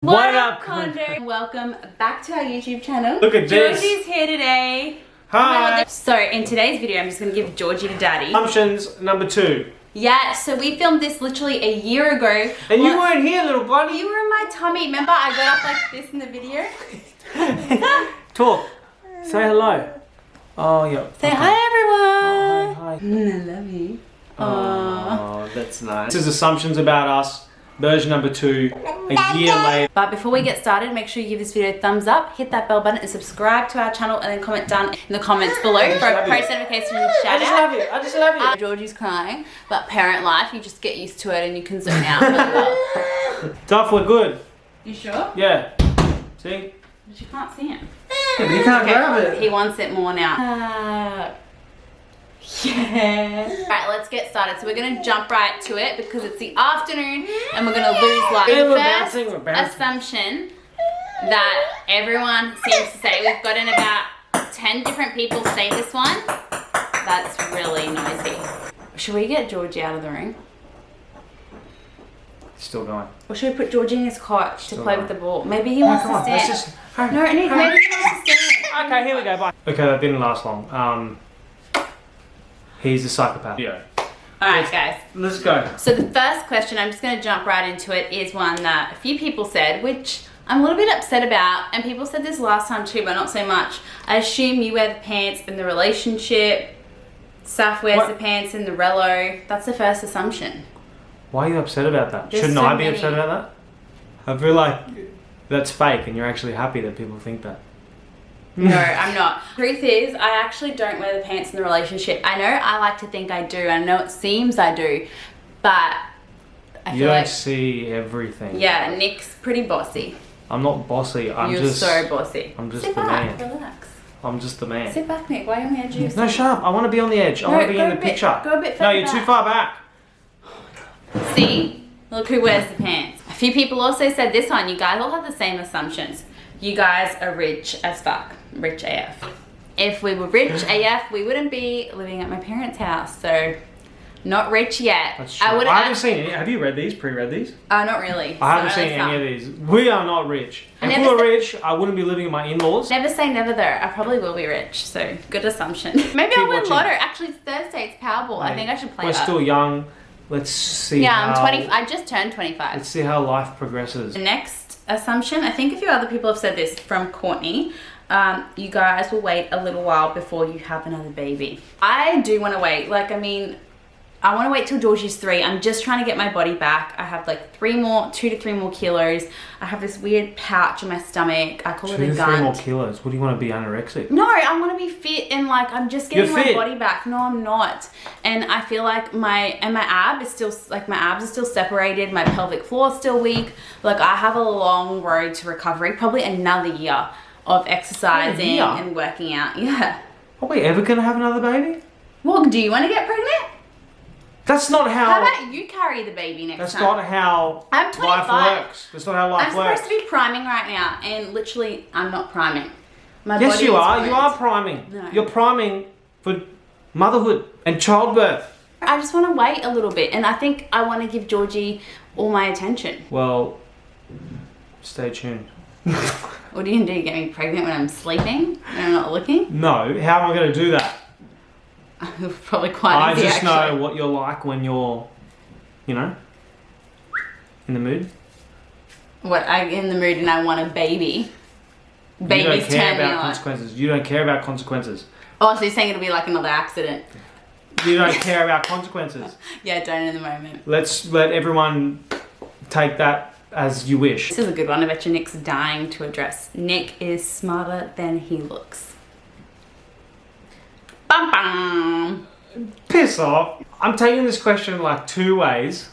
What up, Condo? Welcome back to our YouTube channel. Look at this. Georgie's here today. Hi. So in today's video, I'm just going to give Georgie to Daddy. Assumptions number 2. Yeah, so we filmed this literally a year ago. And you weren't here, little buddy. You were in my tummy. Remember I got up like this in the video? Talk. Say hello. Oh, yeah. Say hi, everyone. Hi. I love you. Oh, that's nice. This is Assumptions About Us, version number 2, a year later. But before we get started, make sure you give this video a thumbs up, hit that bell button and subscribe to our channel, and then comment down in the comments below for a post notification and shout I just out. love you. I just love you. Georgie's crying, but parent life, you just get used to it and you can zone out really well. Tough, we're good. You sure? Yeah. See? But you can't see him. Yeah, but you can't grab it. He wants it more now. Yeah. Alright, let's get started. So we're going to jump right to it because it's the afternoon and we're going to lose light. Yeah, The we're first bouncing, we're bouncing. assumption that everyone seems to say, we've gotten about 10 different people say this one. That's really noisy. Should we get Georgie out of the ring? Still going. Or should we put Georgie in his cot to Still play going. with the ball? Maybe he wants come to on, stand. let's just... Hey, No, maybe he wants to stand. Okay, here we go, bye. Okay, that didn't last long. He's a psychopath. Yeah. Alright guys. Let's go. So the first question, I'm just going to jump right into it, is one that a few people said, which I'm a little bit upset about, and people said this last time too, but not so much. I assume you wear the pants in the relationship, SAPPH wears the pants in the relo. That's the first assumption. Why are you upset about that? There's Shouldn't so I be many. upset about that? I feel like that's fake and you're actually happy that people think that. No, I'm not. Truth is, I actually don't wear the pants in the relationship. I know I like to think I do. I know it seems I do, but I You feel don't like, see everything. yeah, Nick's pretty bossy. I'm not bossy. I'm You're just so bossy. I'm just Sit the back, man. relax. I'm just the man. Sit back, Nick. Why are you on the edge of your No, seat? shut up. I want to be on the edge. I No, want to be go in the a bit- picture. go a bit No, further you're too back. far back. See? Look who wears the pants. A few people also said this one. You guys all have the same assumptions. You guys are rich as fuck. Rich AF. If we were rich AF, we wouldn't be living at my parents' house. So, not rich yet. That's true. I I haven't seen any. Have you read these? Pre-read these? Not really. I haven't So seen that's any not- of these. We are not rich. If never we were said- rich, I wouldn't be living with my in-laws. Never say never though. I probably will be rich. So, good assumption. Maybe Keep I'll win watching. lotto. Actually, it's Thursday. It's Powerball. I Mate, think I should play We're that. still young. Let's see Yeah, how... I'm 20. I just turned 25. Let's see how life progresses. The next assumption, I think a few other people have said this from Courtney. You guys will wait a little while before you have another baby. I do want to wait. Like, I mean, I want to wait till Georgie's 3. I'm just trying to get my body back. I have like 2 to 3 more kilos. I have this weird pouch in my stomach. I call 2 it a to 3 more gunt. kilos. What do you want to be, anorexic? No, I want to be fit and like I'm just getting You're my fit. body back. No, I'm not. And I feel like my ab is still like my abs are still separated. My pelvic floor is still weak. Like I have a long road to recovery. Probably another year of exercising year? and working out. Yeah. Are we ever going to have another baby? Well, do you want to get pregnant? That's not how... How about you carry the baby next That's time? not how I'm 25. life works. That's not how life I'm works. supposed to be priming right now, and literally, I'm not priming. My Yes, body you is are. You ruined. are priming. No. You're priming for motherhood and childbirth. I just want to wait a little bit, and I think I want to give Georgie all my attention. Well, stay tuned. What are you gonna do? Get me pregnant when I'm sleeping and I'm not looking? No, how am I going to do that? Probably quite I easy, just actually. know what you're like when you're, you know, in the mood. What, I'm in the mood and I want a baby. You Babies don't care turn me about on. consequences. You don't care about consequences. Oh, so you're saying it'll be like another accident? You don't care about consequences. Yeah, I don't in the moment. Let's let everyone take that as you wish. This is a good one. I bet you Nick's dying to address. Nick is smarter than he looks. Bum bum. Piss off. I'm taking this question like 2 ways.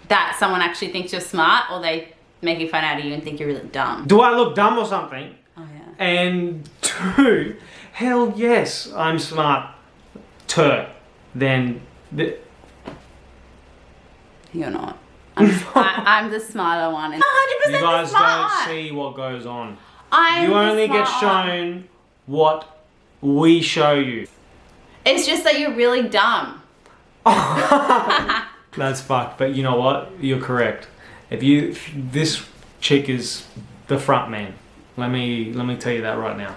That someone actually thinks you're smart, or they making fun out of you and think you're really dumb. Do I look dumb or something? Oh yeah. And 2, hell yes, I'm smart. Then You're not. I'm the smarter one. 100% you guys the smart don't one. see what goes on. I'm You the only get smart one. shown what we show you. It's just that you're really dumb. That's fucked, but you know what? You're correct. If this chick is the front man. Let me tell you that right now.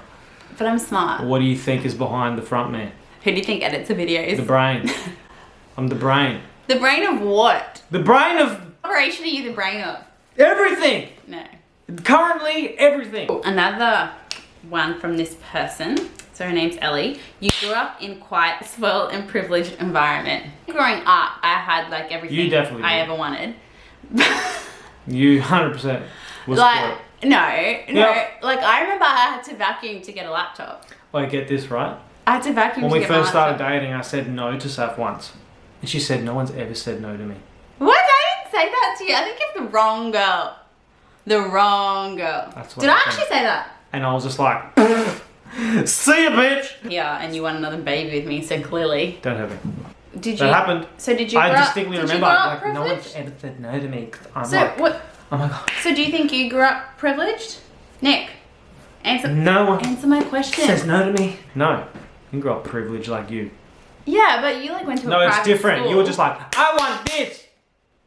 But I'm smart. What do you think is behind the front man? Who do you think edits the videos? The brain. I'm the brain. The brain of what? The brain of What operation are you the brain of? everything. No. Currently, everything. Another one from this person. So her name's Ellie. You grew up in quite a spoiled and privileged environment. Growing up, I had like everything You definitely I did. ever wanted. You 100% was Like, spoiled. no. Yep. Like I remember I had to vacuum to get a laptop. Like, get this right. I had to vacuum When to we get my first started laptop. dating, I said no to Saf once. And she said, no one's ever said no to me. What? I didn't say that to you. I think you're the wrong girl. The wrong girl. That's what Did I I actually think. say that? And I was just like, see ya, bitch. Yeah, and you want another baby with me, so clearly. Don't have it. Did you? That happened. So did you? I grow up- distinctly did you remember, grow up like, no one's privileged? ever said no to me. I'm So like, what? oh my god. So do you think you grew up privileged, Nick? Answer. No one Answer my question. says no to me. No. You grew up privileged like you. Yeah, but you like went to a No, it's private different. school. You were just like, I want this.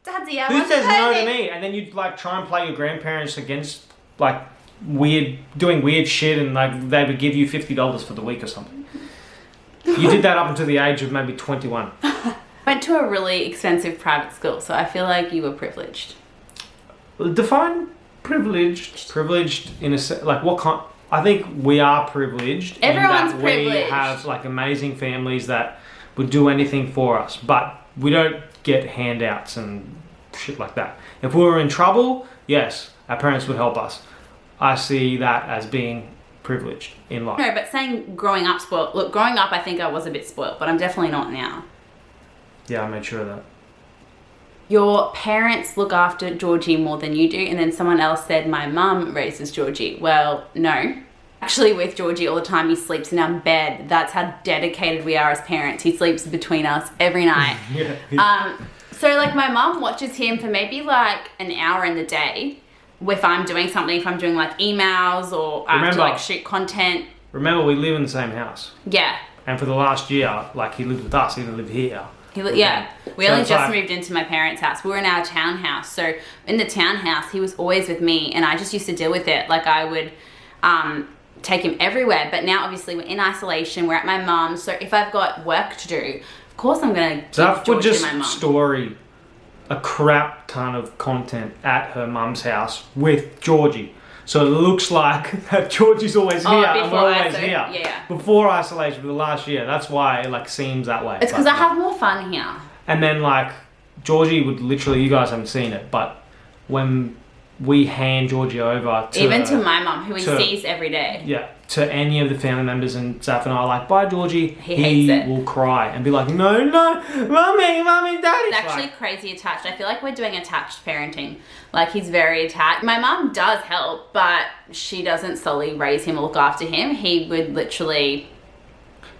Daddy, I Who want says the no to baby. me? And then you'd like try and play your grandparents against like doing weird shit, and like they would give you $50 for the week or something. You did that up until the age of maybe 21. Went to a really expensive private school, so I feel like you were privileged. Define privileged. Privileged in a like what kind? I think we are privileged. Everyone's in that privileged. We have like amazing families that would do anything for us, but we don't get handouts and shit like that. If we were in trouble, yes, our parents would help us. I see that as being privileged in life. No, but saying growing up spoiled. Look, growing up, I think I was a bit spoiled, but I'm definitely not now. Yeah, I made sure of that. Your parents look after Georgie more than you do, and then someone else said my mum raises Georgie. Well, no. Actually, with Georgie all the time, he sleeps in our bed. That's how dedicated we are as parents. He sleeps between us every night. Yeah. So like my mum watches him for maybe like an hour in the day. If I'm doing something, if I'm doing like emails or I have to Remember- like shoot content. Remember, we live in the same house, Yeah. and for the last year, like he lived with us. He didn't live here. Yeah, we So only it's just like- moved into my parents' house. We were in our townhouse. So in the townhouse, he was always with me and I just used to deal with it. Like I would take him everywhere. But now obviously we're in isolation. We're at my mum's. So if I've got work to do, of course I'm going to Zaf give would Georgie to just my mum. story a crap ton of content at her mum's house with Georgie. So it looks like that Georgie's always Oh, here and before we're always iso- here. yeah. Before isolation for the last year. That's why it like seems that way. It's because But- I have more fun here. And then like Georgie would literally, you guys haven't seen it, but when we hand Georgie over to Even to my mum, who he to- sees every day. yeah, to any of the family members, and Zaf and I are like, bye Georgie, He hates it. will cry and be like, no, mummy, daddy. He's actually crazy attached. I feel like we're doing attached parenting. Like he's very attached. My mum does help, but she doesn't solely raise him or look after him. He would literally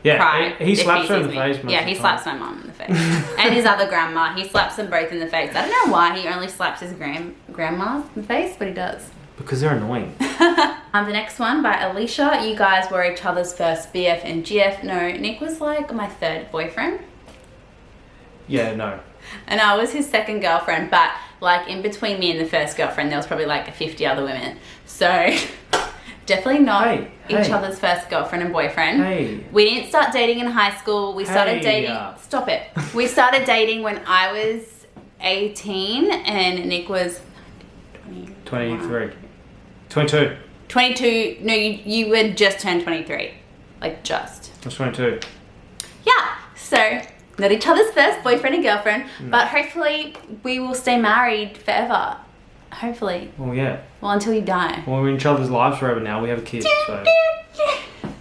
cry. he if slaps her in sees the me. face most Yeah, of the he time. slaps my mum in the face. And his other grandma. He slaps them both in the face. I don't know why he only slaps his grandmas in the face, but he does. Because they're annoying. The next one by Alicia. You guys were each other's first BF and GF. No, Nick was like my third boyfriend. Yeah, no. And I was his second girlfriend, but like in between me and the first girlfriend, there was probably like 50 other women. So definitely not each Hey. other's first girlfriend and boyfriend. Hey. We didn't start dating in high school. We started Hey. dating. Stop it. We started dating when I was 18 and Nick was 23. 22. 22. No, you would just turn 23. Like just. I was 22. Yeah. So not each other's first boyfriend and girlfriend, but hopefully we will stay married forever. Hopefully. Well, yeah. Well, until you die. Well, we're in each other's lives forever now. We have kids, so.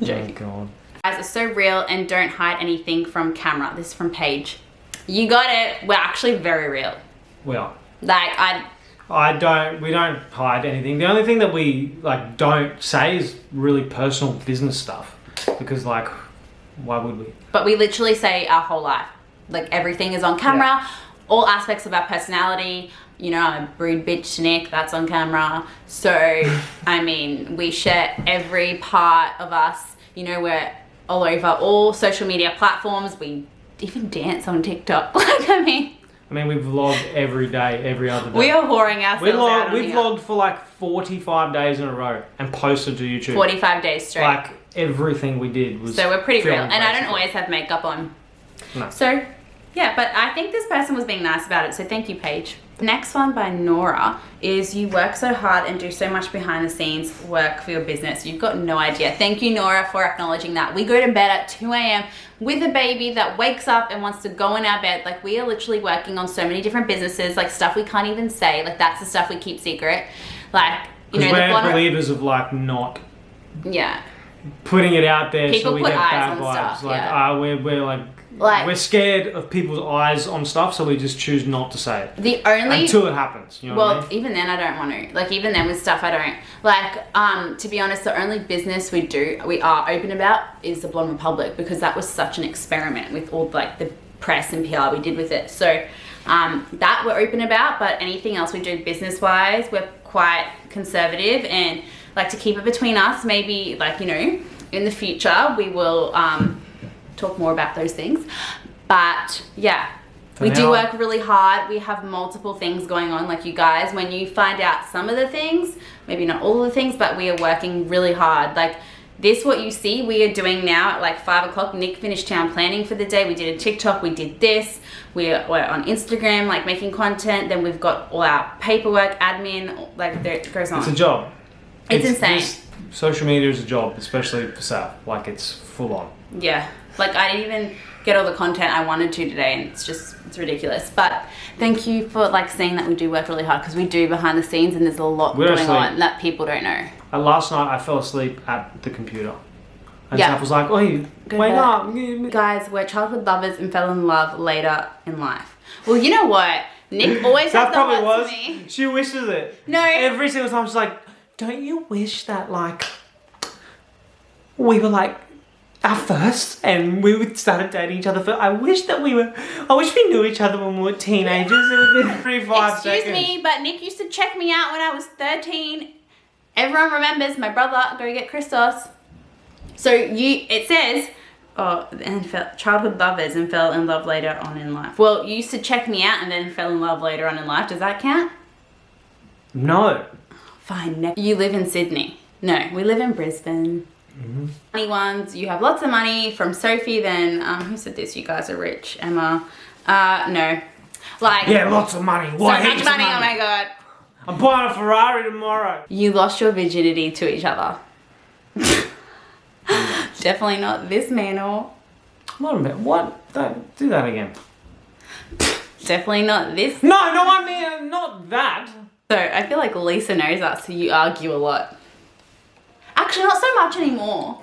Joking. God. Guys are so real and don't hide anything from camera. This is from Paige. You got it. We're actually very real. Well, Like we don't hide anything. The only thing that we like don't say is really personal business stuff, because like, why would we? but we literally say our whole life. Like everything is on camera. Yeah. All aspects of our personality. You know, I'm a rude bitch to Nick. That's on camera. So, I mean, we share every part of us. You know, we're all over all social media platforms. We even dance on TikTok. Like, I mean. I mean, we vlogged every day, every other day. We are whoring ourselves out. We vlogged for like 45 days in a row and posted to YouTube. 45 days straight. Like everything we did was. So we're pretty real, filmed, and I don't basically. always have makeup on. No. So, yeah, but I think this person was being nice about it. So thank you, Paige. Next one by Nora is you work so hard and do so much behind the scenes work for your business. You've got no idea. Thank you, Nora, for acknowledging that. We go to bed at 2 a.m. with a baby that wakes up and wants to go in our bed. Like, we are literally working on so many different businesses, like stuff we can't even say. Like, that's the stuff we keep secret. Like, you know, we're believers of like not putting it out there people so we put get eyes bad on vibes. stuff, Like, we're like we're scared of people's eyes on stuff, so we just choose not to say it. The only until it happens. You know what I mean? Even then I don't want to. Like, even then with stuff I don't. Like, to be honest, the only business we are open about is the Blonde Republic, because that was such an experiment with all like the press and PR we did with it. So that we're open about, but anything else we do business wise, we're quite conservative and like to keep it between us. Maybe like, you know, in the future we will talk more about those things, but yeah, we do work really hard. We have multiple things going on, like you guys. When you find out some of the things, maybe not all of the things, but we are working really hard. Like this, what you see we are doing now at like 5 o'clock. Nick finished town planning for the day. We did a TikTok, we did this, we're on Instagram like making content, then we've got all our paperwork, admin, like there it goes on. It's a job. It's insane. Social media is a job, especially for SAPPH. Like, it's full on. Yeah, like I didn't even get all the content I wanted to today, and it's ridiculous. But thank you for like saying that we do work really hard, because we do behind the scenes, and there's a lot going on that people don't know. Last night I fell asleep at the computer, and SAPPH was like, "Oh, wake up, guys! We're childhood lovers and fell in love later in life." Well, you know what? Nick always has the words to me. She wishes it. No, every single time she's like, "Don't you wish that like we were like our first and we started dating each other first? I wish we knew each other when we were teenagers." It would have been 3-5 seconds. Excuse me, but Nick used to check me out when I was 13. Everyone remembers my brother, go get Christos. So it says, childhood lovers and fell in love later on in life. Well, you used to check me out and then fell in love later on in life. Does that count? No. Fine. You live in Sydney. No, we live in Brisbane. Mm-hmm. Money ones, you have lots of money. From Sophie, then who said this? You guys are rich. Emma. No. Like, yeah, lots of money. What, so much money. Oh my god. I'm buying a Ferrari tomorrow. You lost your virginity to each other. Definitely not this man or. What? Don't do that again. Definitely not this. No, I mean not that. So I feel like Lisa knows us, so you argue a lot. Actually, not so much anymore.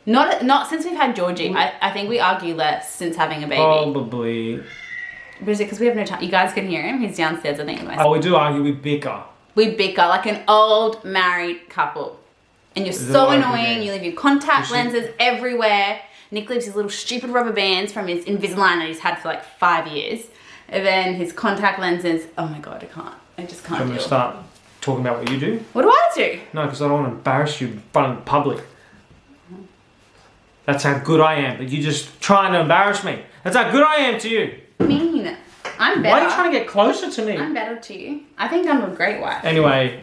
Not since we've had Georgii. I think we argue less since having a baby. Probably. Is it because we have no time? You guys can hear him. He's downstairs, I think. Oh, we do argue. We bicker. We bicker like an old married couple. And you're so annoying. You leave your contact lenses everywhere. Nick leaves his little stupid rubber bands from his Invisalign that he's had for like 5 years. And then his contact lenses. Oh my god, I just can't. I'm going to start talking about what you do. What do I do? No, because I don't want to embarrass you in front of the public. That's how good I am. But you just trying to embarrass me. That's how good I am to you. Mean. I'm better. Why are you trying to get closer to me? I'm better to you. I think I'm a great wife. Anyway,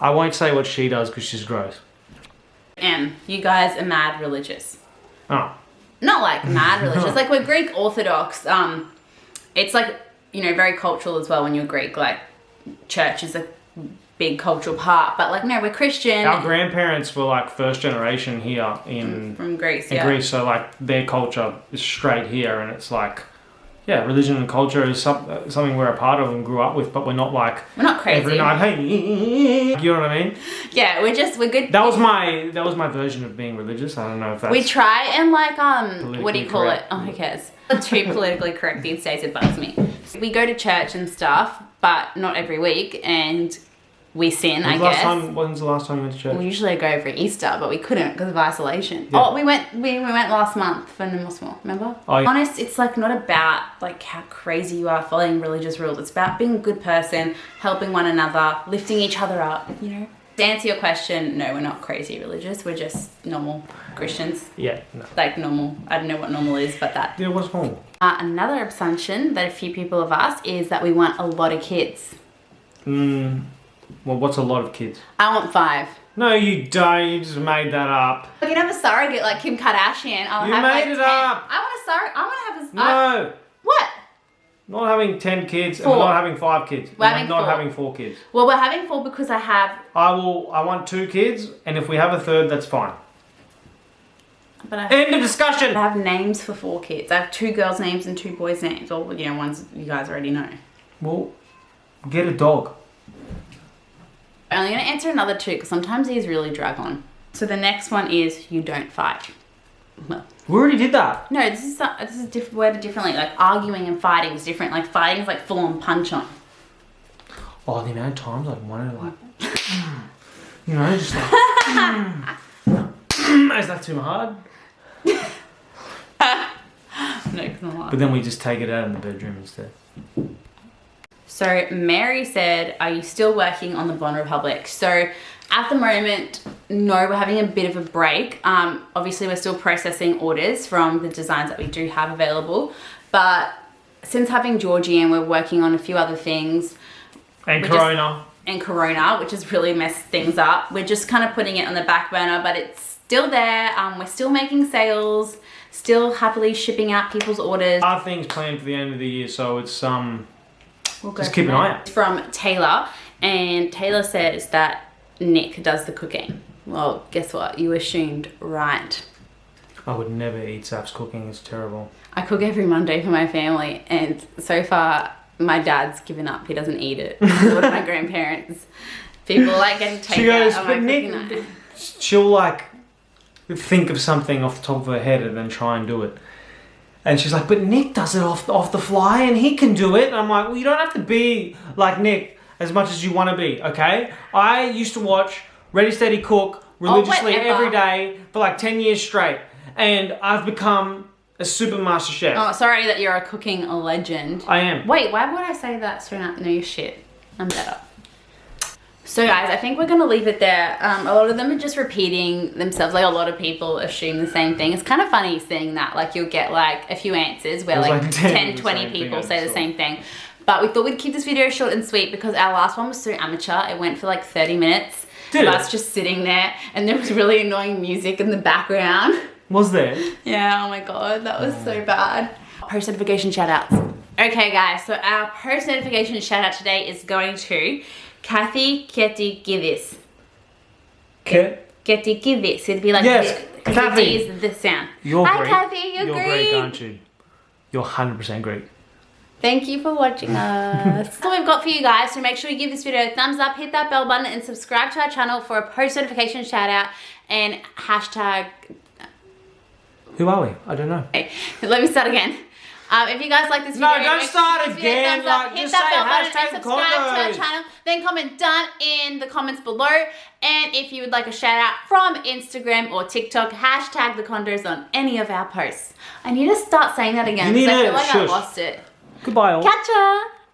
I won't say what she does because she's gross. You guys are mad religious. Oh. Not like mad religious. Like, we're Greek Orthodox. It's like, you know, very cultural as well when you're Greek. Like, church is a big cultural part. But like, no, we're Christian. Our grandparents were like first generation here from Greece. In Greece, so like their culture is straight here, and it's like, yeah, religion and culture is something we're a part of and grew up with, but we're not crazy every night. Hey, you know what I mean? Yeah, we're good. That was my version of being religious. I don't know if that's. We try and like what do you call it? Oh, who cares? Too politically correct these days. It bugs me. We go to church and stuff, but not every week, and we sin. I guess. When's the last time you went to church? We usually go over Easter, but we couldn't because of isolation. Yeah. Oh, we went last month for Nemosmo, remember? Oh, yeah. Honest, it's like not about like how crazy you are following religious rules. It's about being a good person, helping one another, lifting each other up, you know? To answer your question, no, we're not crazy religious. We're just normal Christians. Yeah, no. Like normal. I don't know what normal is, but that. Yeah, what's normal? Another assumption that a few people have asked is that we want a lot of kids. Well, what's a lot of kids? I want 5. No, you don't. You just made that up. You can have a surrogate like Kim Kardashian. I'll You have made like it 10. up. I want a surrogate. I want to have a. No. What? Not having 10 kids 4. and we're not having 5 kids. We're having not 4. having 4 kids. Well, we're having 4 because I have. I want 2 kids, and if we have a third, that's fine. But End of discussion. I have names for 4 kids. I have 2 girls' names and 2 boys' names. Or, you know, ones you guys already know. Well, get a dog. I'm only going to answer another 2 because sometimes these really drag on. So the next one is you don't fight. Well, We already did that. no, this is worded differently. Like arguing and fighting is different. Like fighting is like full on punch on. Oh, the amount of times I've wanted to you know, just like, is that too hard? No, because I'm But then we just take it out in the bedroom instead. So Mary said, are you still working on the Bond Republic? So at the moment, no, we're having a bit of a break. Obviously, we're still processing orders from the designs that we do have available. But since having Georgii and we're working on a few other things. And Corona. And Corona, which has really messed things up. We're just kind of putting it on the back burner, but it's still there. We're still making sales, still happily shipping out people's orders. Our things planned for the end of the year, so it's We'll just keep an eye out. From Taylor, and Taylor says that Nick does the cooking. Well, guess what? You assumed right. I would never eat SAPPH's cooking. It's terrible. I cook every Monday for my family, and so far my dad's given up. He doesn't eat it. So do my grandparents. People like getting takeout. She goes, on but my Nick, cooking night. she'll like think of something off the top of her head and then try and do it. And she's like, but Nick does it off the fly and he can do it. And I'm like, well, you don't have to be like Nick as much as you want to be, okay? I used to watch Ready Steady Cook religiously every day for like 10 years straight. And I've become a super master chef. Oh, sorry that you're a cooking legend. I am. Wait, why would I say that? So no, you shit. I'm better. So guys, I think we're going to leave it there. A lot of them are just repeating themselves. Like a lot of people assume the same thing. It's kind of funny seeing that. Like you'll get like a few answers where like 10, 20 people say the same thing. But we thought we'd keep this video short and sweet because our last one was so amateur. It went for like 30 minutes. Of us just sitting there and there was really annoying music in the background. Was there? Yeah, oh my God, that was so bad. Post notification shout outs. Okay guys, so our post notification shout out today is going to Kathy Ketty Givis. Ketty Givis. It'd be like yes, this. Kathy. The D is the sound. You're Hi Greek. Kathy, you're Greek. Greek, aren't you? You're 100% Greek. Thank you for watching us. That's all we've got for you guys. So make sure you give this video a thumbs up, hit that bell button, and subscribe to our channel for a post notification shout out and hashtag. Who are we? I don't know. Okay, let me start again. If you guys like this video, no, don't start again. Like, hit that bell button and subscribe to our condos. channel. Then comment done in the comments below. And if you would like a shout out from Instagram or TikTok, hashtag the condos on any of our posts. I need to start saying that again because I feel like I lost it. Goodbye all. Catch ya.